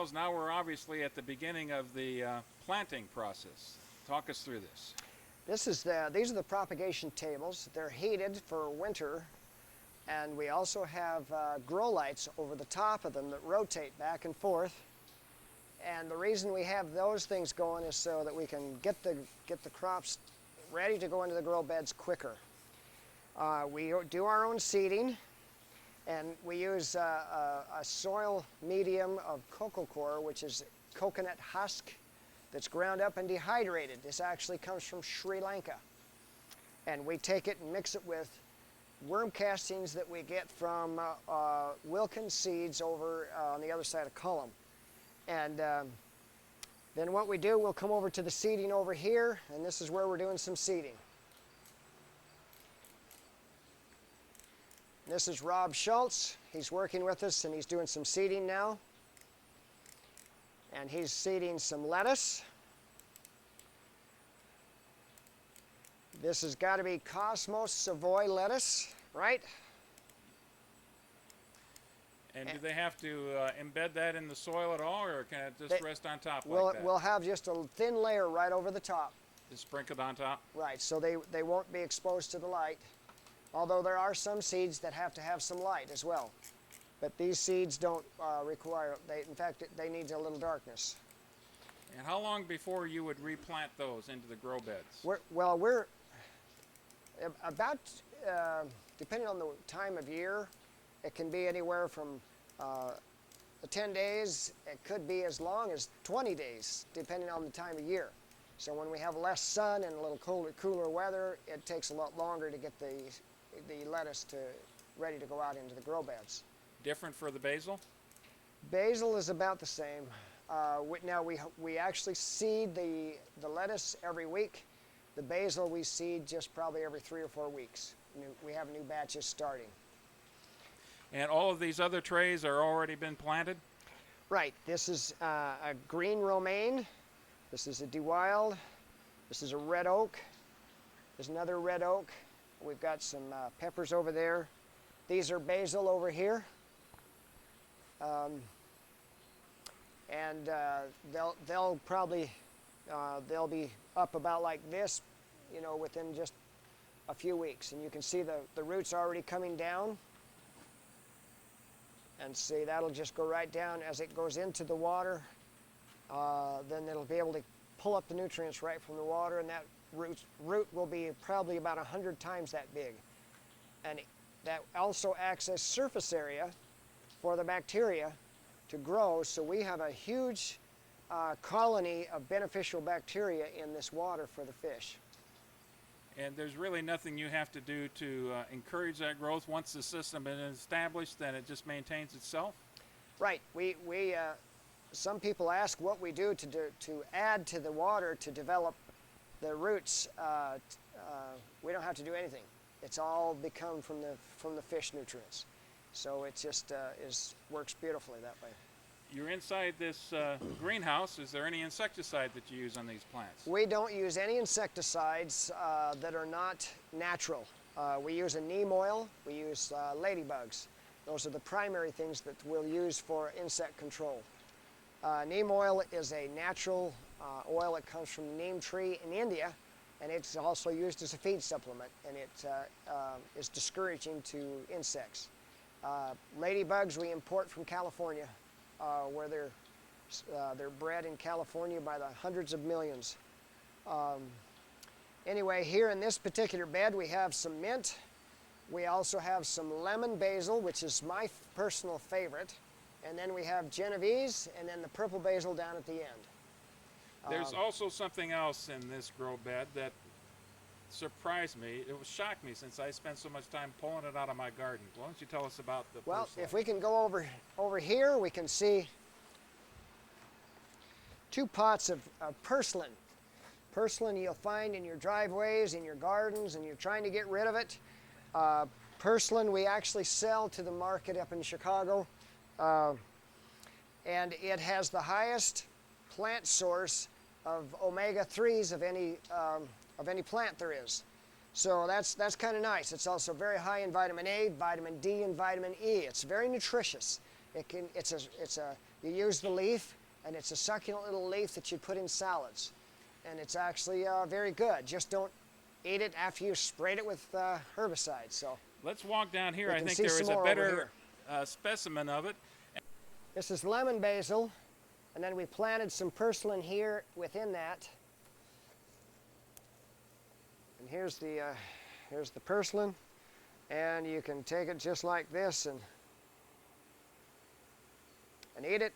Myles, now we're obviously at the beginning of the planting process. Talk us through this. These are the propagation tables. They're heated for winter, and we also have grow lights over the top of them that rotate back and forth. And the reason we have those things going is so that we can get the crops ready to go into the grow beds quicker. We do our own seeding, and we use a soil medium of cocoa coir, which is coconut husk that's ground up and dehydrated. This actually comes from Sri Lanka. And we take it and mix it with worm castings that we get from Wilkins Seeds over on the other side of Cullum. And then what we do, we'll come over to the seeding over here, and this is where we're doing some seeding. This is Rob Schultz. He's working with us, and he's doing some seeding now. And he's seeding some lettuce. This has got to be Cosmos Savoy lettuce, right? And do they have to embed that in the soil at all, or can it just rest on top like that? We'll have just a thin layer right over the top. Just sprinkled on top? Right, so they won't be exposed to the light. Although there are some seeds that have to have some light as well. But these seeds don't require, in fact, they need a little darkness. And how long before you would replant those into the grow beds? We're about, depending on the time of year, it can be anywhere from 10 days, it could be as long as 20 days, depending on the time of year. So when we have less sun and a little cooler weather, it takes a lot longer to get the lettuce ready to go out into the grow beds. Different for the basil? Basil is about the same. Now we actually seed the lettuce every week. The basil we seed just probably every 3 or 4 weeks. We have new batches starting. And all of these other trays are already been planted? Right. This is a green romaine. This is a de-wild. This is a red oak. There's another red oak. We've got some peppers over there. These are basil over here. And they'll probably they'll be up about like this, within just a few weeks. And you can see the roots already coming down. And see, that'll just go right down as it goes into the water. Then it'll be able to pull up the nutrients right from the water, and that root will be probably about 100 times that big. And that also acts as surface area for the bacteria to grow, so we have a huge colony of beneficial bacteria in this water for the fish. And there's really nothing you have to do to encourage that growth. Once the system is established, then it just maintains itself? Right. Some people ask what we do to add to the water to develop the roots. We don't have to do anything. It's all become from the fish nutrients. So it just works beautifully that way. You're inside this greenhouse. Is there any insecticide that you use on these plants? We don't use any insecticides that are not natural. We use a neem oil. We use ladybugs. Those are the primary things that we'll use for insect control. Neem oil is a natural oil that comes from the neem tree in India, and it's also used as a feed supplement, and it is discouraging to insects. Ladybugs we import from California, where they're bred in California by the hundreds of millions. Anyway, here in this particular bed we have some mint. We also have some lemon basil, which is my personal favorite. And then we have Genovese, and then the purple basil down at the end. There's also something else in this grow bed that surprised me. It shocked me since I spent so much time pulling it out of my garden. Why don't you tell us about the Well, purslane? if we can go over here, we can see 2 pots of purslane. Purslane you'll find in your driveways, in your gardens, and you're trying to get rid of it. Purslane we actually sell to the market up in Chicago. And it has the highest plant source of omega-3s of any plant there is. So that's kind of nice. It's also very high in vitamin A, vitamin D, and vitamin E. It's very nutritious. It's a You use the leaf, and it's a succulent little leaf that you put in salads. And it's actually very good. Just don't eat it after you sprayed it with herbicide. So Let's walk down here. We I can think see there is some a more over better specimen of it. this is lemon basil, and then we planted some purslane here within that. And here's the purslane, and you can take it just like this and eat it.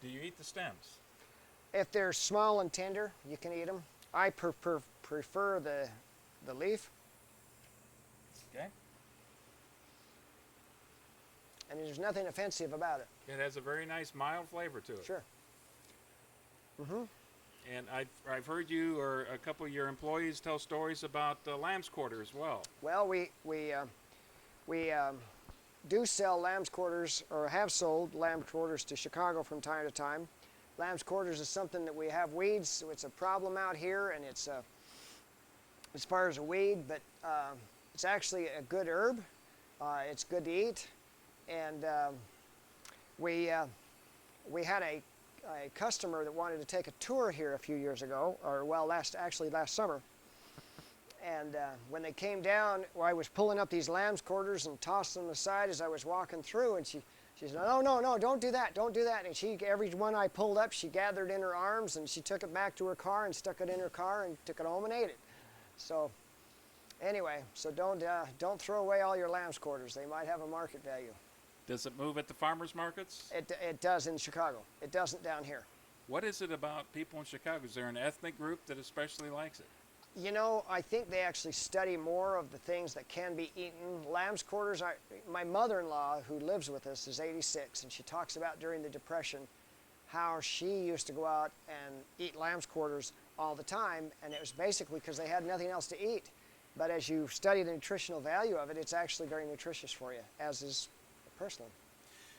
Do you eat the stems? If they're small and tender, you can eat them. I prefer the leaf, Okay. and there's nothing offensive about it. It has a very nice mild flavor to it. Sure. And I've heard you or a couple of your employees tell stories about lamb's quarter as well. Well, we do sell lamb's quarters, or have sold lamb quarters to Chicago from time to time. Lamb's quarters is something that we have weeds, so it's a problem out here, and it's as far as a weed, but it's actually a good herb. It's good to eat, and we had a customer that wanted to take a tour here a few years ago, or well, last summer. And when they came down, I was pulling up these lamb's quarters and tossing them aside as I was walking through, and she said, no, don't do that, don't do that. And every one I pulled up, she gathered in her arms, and she took it back to her car and stuck it in her car and took it home and ate it. So anyway, so don't throw away all your lamb's quarters. They might have a market value. Does it move at the farmers markets? It does in Chicago. It doesn't down here. What is it about people in Chicago? Is there an ethnic group that especially likes it? You know, I think they actually study more of the things that can be eaten. Lamb's quarters, my mother-in-law, who lives with us, is 86, and she talks about during the Depression how she used to go out and eat lamb's quarters all the time, and it was basically because they had nothing else to eat. But as you study the nutritional value of it, it's actually very nutritious for you, as is the purslane.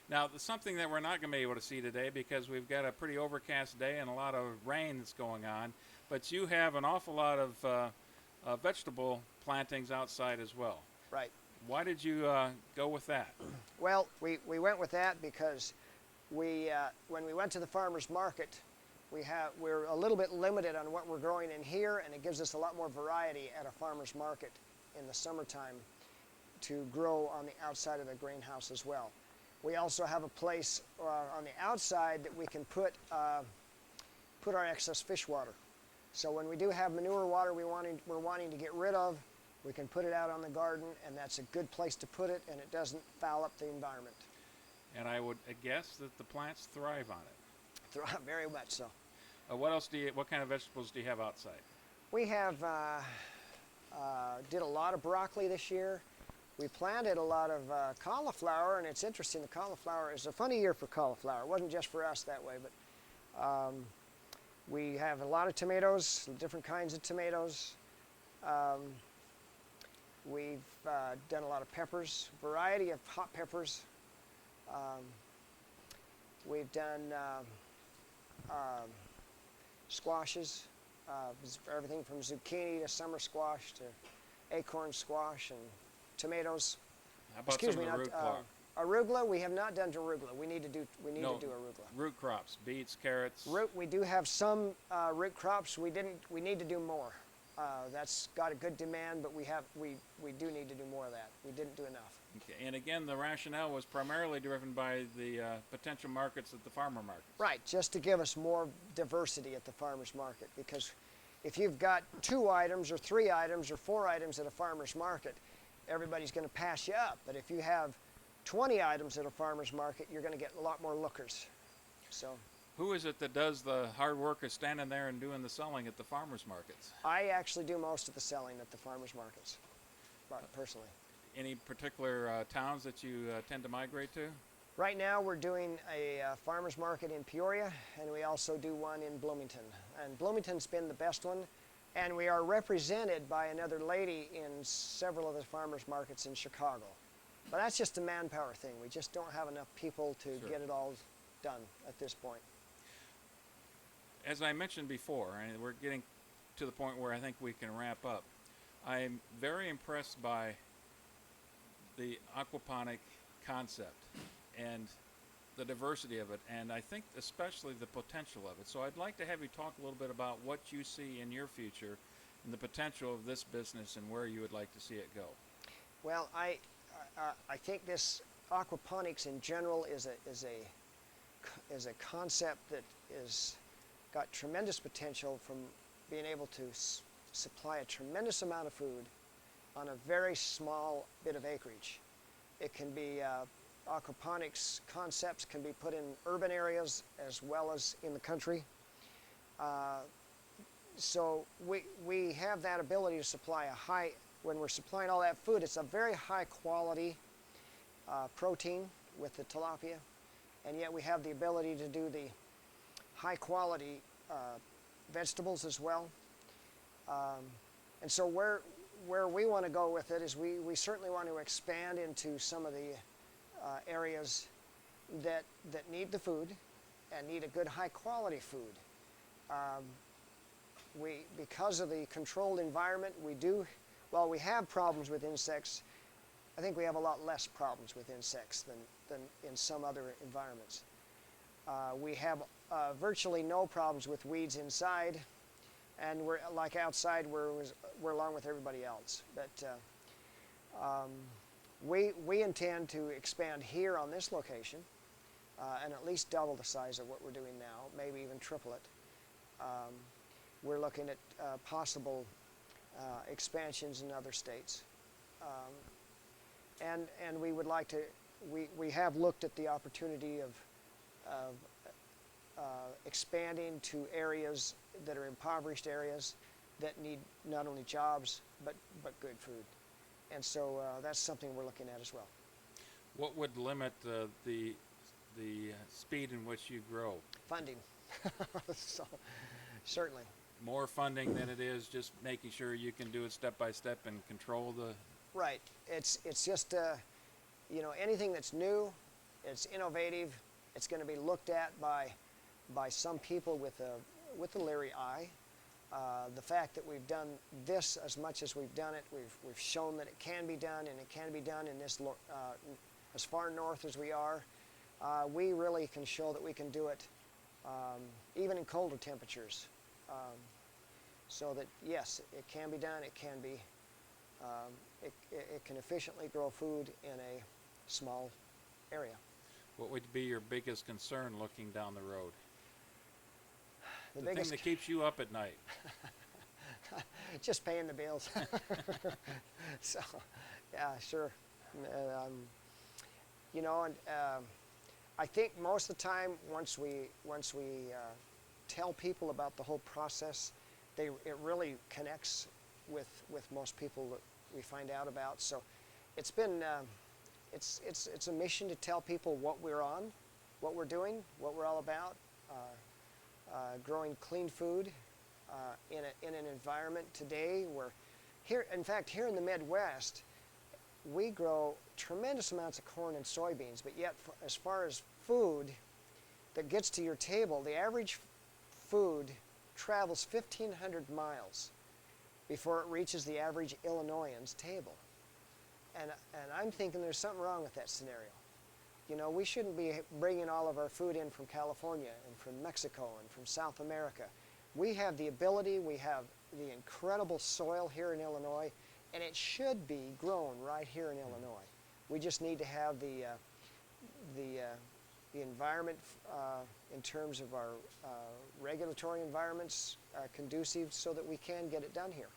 Now, there's something that we're not going to be able to see today because we've got a pretty overcast day and a lot of rain that's going on, but you have an awful lot of vegetable plantings outside as well. Right. Why did you go with that? Well, we went with that because when we went to the farmer's market, we're a little bit limited on what we're growing in here, and it gives us a lot more variety at a farmer's market in the summertime to grow on the outside of the greenhouse as well. We also have a place on the outside that we can put our excess fish water. So when we do have manure water we're wanting to get rid of, we can put it out on the garden, and that's a good place to put it, and it doesn't foul up the environment. And I would guess that the plants thrive on it. Very much so. What kind of vegetables do you have outside? We have did a lot of broccoli this year. We planted a lot of cauliflower, and it's interesting. The cauliflower is a funny year for cauliflower. It wasn't just for us that way, but we have a lot of tomatoes, different kinds of tomatoes. We've done a lot of peppers, variety of hot peppers. We've done squashes, everything from zucchini to summer squash to acorn squash and tomatoes. How about some of the root crops? Arugula. We have not done arugula. We need to do arugula. Root crops, beets, carrots. We do have some root crops. We need to do more. That's got a good demand, but we do need to do more of that. We didn't do enough. Okay. And again, the rationale was primarily driven by the potential markets at the farmer market. Right, just to give us more diversity at the farmer's market, because if you've got 2 items or 3 items or 4 items at a farmer's market, everybody's going to pass you up. But if you have 20 items at a farmer's market, you're going to get a lot more lookers. So, who is it that does the hard work of standing there and doing the selling at the farmers markets? I actually do most of the selling at the farmers markets, personally. Any particular towns that you tend to migrate to? Right now we're doing a farmers market in Peoria, and we also do one in Bloomington. And Bloomington's been the best one, and we are represented by another lady in several of the farmers markets in Chicago. But that's just a manpower thing. We just don't have enough people to get it all done at this point. As I mentioned before, and we're getting to the point where I think we can wrap up, I'm very impressed by the aquaponic concept. and the diversity of it, and I think especially the potential of it. So I'd like to have you talk a little bit about what you see in your future and the potential of this business and where you would like to see it go. Well, I think this aquaponics in general is a concept that is got tremendous potential from being able to supply a tremendous amount of food on a very small bit of acreage. It can be aquaponics concepts can be put in urban areas as well as in the country. So we have that ability to supply when we're supplying all that food, it's a very high quality protein with the tilapia, and yet we have the ability to do the high quality vegetables as well. And so where we want to go with it is we certainly want to expand into some of the areas that need the food and need a good high quality food. Because of the controlled environment, while we have problems with insects, I think we have a lot less problems with insects than in some other environments. We have virtually no problems with weeds inside, and we're like outside, we're along with everybody else. But we intend to expand here on this location and at least double the size of what we're doing now, maybe even triple it. We're looking at possible expansions in other states. And we would like to, we have looked at the opportunity of expanding to areas that are impoverished areas that need not only jobs but good food. And so that's something we're looking at as well. What would limit the speed in which you grow? Funding. So certainly. More funding than it is just making sure you can do it step by step and control the... Right. It's just, anything that's new, it's innovative, it's going to be looked at by some people with a leery eye. The fact that we've done this as much as we've done it, we've shown that it can be done, and it can be done in this as far north as we are. We really can show that we can do it even in colder temperatures. So that yes, it can be done. It can be. It can efficiently grow food in a small area. What would be your biggest concern looking down the road? The thing that keeps you up at night? Just paying the bills. So, yeah, sure. I think most of the time, once we tell people about the whole process, it really connects with most people that we find out about. So, it's been it's a mission to tell people what we're on, what we're doing, what we're all about. Growing clean food in an environment today where here in the Midwest, we grow tremendous amounts of corn and soybeans, but yet as far as food that gets to your table, the average food travels 1,500 miles before it reaches the average Illinoisan's table. And I'm thinking there's something wrong with that scenario. We shouldn't be bringing all of our food in from California and from Mexico and from South America. We have the ability, we have the incredible soil here in Illinois, and it should be grown right here in Illinois. We just need to have the environment in terms of our regulatory environments conducive so that we can get it done here.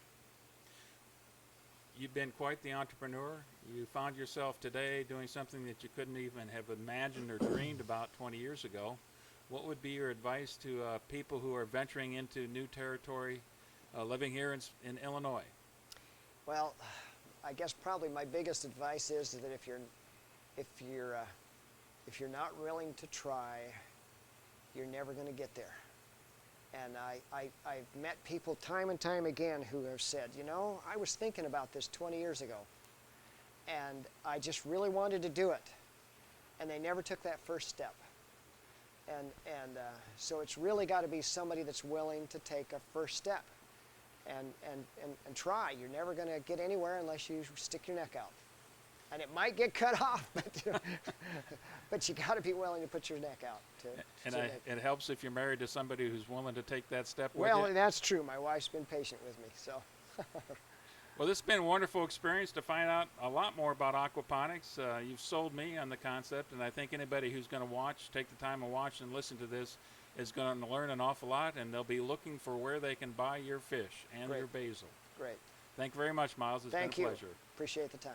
You've been quite the entrepreneur. You found yourself today doing something that you couldn't even have imagined or dreamed about 20 years ago. What would be your advice to people who are venturing into new territory, living here in Illinois? Well, I guess probably my biggest advice is that if you're not willing to try, you're never going to get there. And I've met people time and time again who have said, I was thinking about this 20 years ago, and I just really wanted to do it, and they never took that first step. And so it's really got to be somebody that's willing to take a first step and try. You're never going to get anywhere unless you stick your neck out. And it might get cut off, but you got to be willing to put your neck out. It helps if you're married to somebody who's willing to take that step with Well, you. that's true. My wife's been patient with me, so. Well, this has been a wonderful experience to find out a lot more about aquaponics. You've sold me on the concept, and I think anybody who's going to take the time to watch and listen to this is going to learn an awful lot, and they'll be looking for where they can buy your fish and Great. your basil. Great. Thank you very much, Myles. It's Thank been a you. pleasure. Appreciate the time.